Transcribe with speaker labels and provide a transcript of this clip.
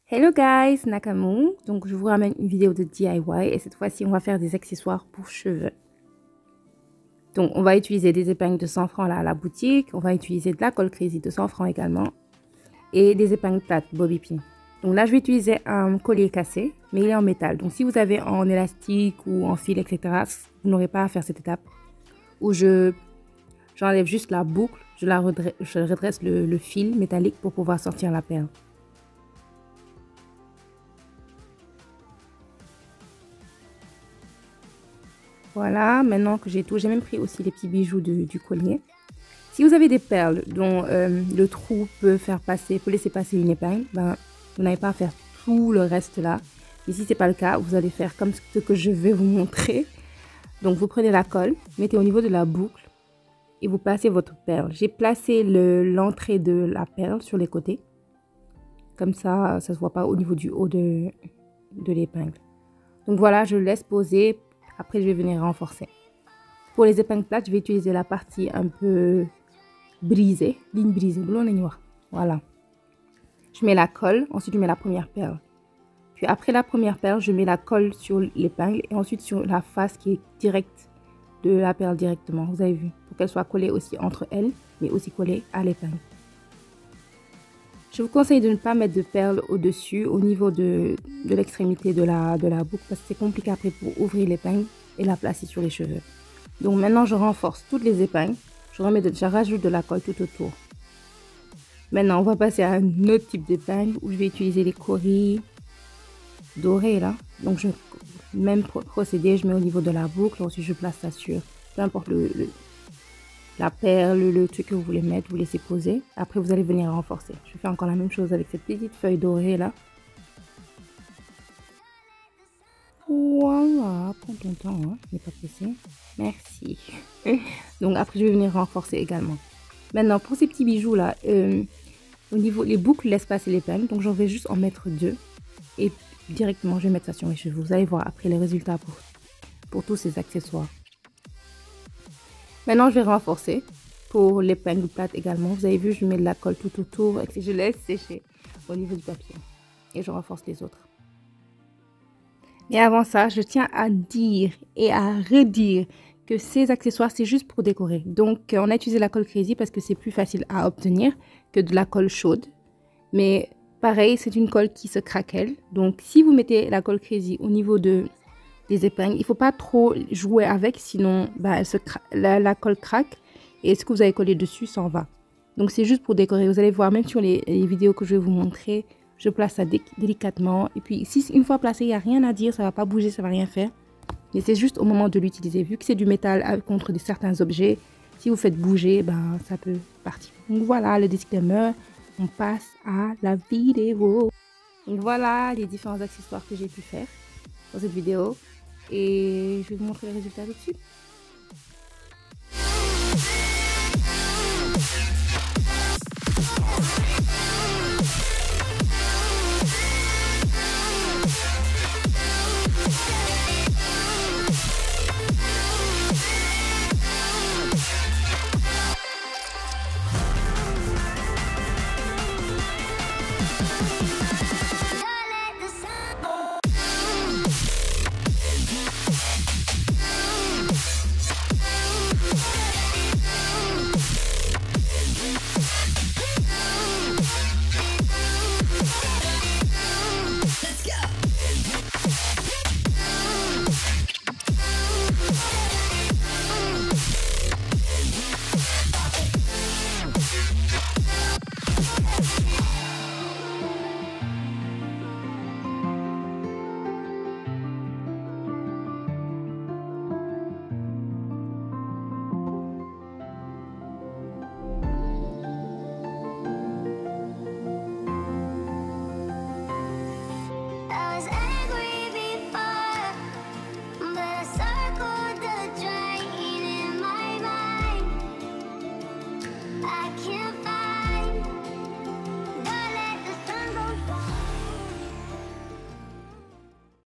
Speaker 1: Hello guys, Nakamu. Donc je vous ramène une vidéo de DIY et cette fois-ci on va faire des accessoires pour cheveux. Donc on va utiliser des épingles de 100 francs là à la boutique, on va utiliser de la colle crazy de 100 francs également et des épingles plates Bobby Pin. Donc là je vais utiliser un collier cassé mais il est en métal. Donc si vous avez en élastique ou en fil etc, vous n'aurez pas à faire cette étape où j'enlève juste la boucle, je redresse le fil métallique pour pouvoir sortir la perle. Voilà, maintenant que j'ai tout, j'ai même pris aussi les petits bijoux du collier. Si vous avez des perles dont le trou peut laisser passer une épingle, ben, vous n'avez pas à faire tout le reste là. Et si ce n'est pas le cas, vous allez faire comme ce que je vais vous montrer. Donc vous prenez la colle, mettez au niveau de la boucle et vous placez votre perle. J'ai placé l'entrée de la perle sur les côtés. Comme ça, ça ne se voit pas au niveau du haut de l'épingle. Donc voilà, je laisse poser. Après, je vais venir renforcer. Pour les épingles plates, je vais utiliser la partie un peu brisée, ligne brisée. Voilà. Je mets la colle, ensuite je mets la première perle. Puis après la première perle, je mets la colle sur l'épingle et ensuite sur la face qui est directe de la perle directement. Vous avez vu, pour qu'elle soit collée aussi entre elles, mais aussi collée à l'épingle. Je vous conseille de ne pas mettre de perles au-dessus, au niveau de l'extrémité de la boucle, parce que c'est compliqué après pour ouvrir l'épingle et la placer sur les cheveux. Donc maintenant, je renforce toutes les épingles. Je rajoute de la colle tout autour. Maintenant, on va passer à un autre type d'épingle où je vais utiliser les coris dorés là. Donc, même procédé, je mets au niveau de la boucle. Ensuite, je place ça sur, peu importe la perle, le truc que vous voulez mettre, vous laissez poser. Après, vous allez venir renforcer. Je fais encore la même chose avec cette petite feuille dorée là. Voilà, prends ton temps, hein, n'est pas pressé. Merci. Donc après, je vais venir renforcer également. Maintenant, pour ces petits bijoux là, au niveau, les boucles laissent passer l'épingle. Donc j'en vais juste en mettre deux. Et directement, je vais mettre ça sur mes cheveux. Vous allez voir après les résultats pour tous ces accessoires. Maintenant, je vais renforcer pour l'épingle plate également. Vous avez vu, je mets de la colle tout autour et je laisse sécher au niveau du papier. Et je renforce les autres. Mais avant ça, je tiens à dire et à redire que ces accessoires, c'est juste pour décorer. Donc, on a utilisé la colle crazy parce que c'est plus facile à obtenir que de la colle chaude. Mais pareil, c'est une colle qui se craquelle. Donc, si vous mettez la colle crazy au niveau des épingles, il ne faut pas trop jouer avec, sinon bah, la colle craque et ce que vous avez collé dessus s'en va. Donc, c'est juste pour décorer. Vous allez voir, même sur les vidéos que je vais vous montrer, je place ça délicatement. Et puis, si une fois placé, il n'y a rien à dire, ça ne va pas bouger, ça ne va rien faire. Mais c'est juste au moment de l'utiliser. Vu que c'est du métal contre certains objets, si vous faites bouger, ben, ça peut partir. Donc voilà le disclaimer. On passe à la vidéo. Donc voilà les différents accessoires que j'ai pu faire dans cette vidéo. Et je vais vous montrer les résultats tout de suite.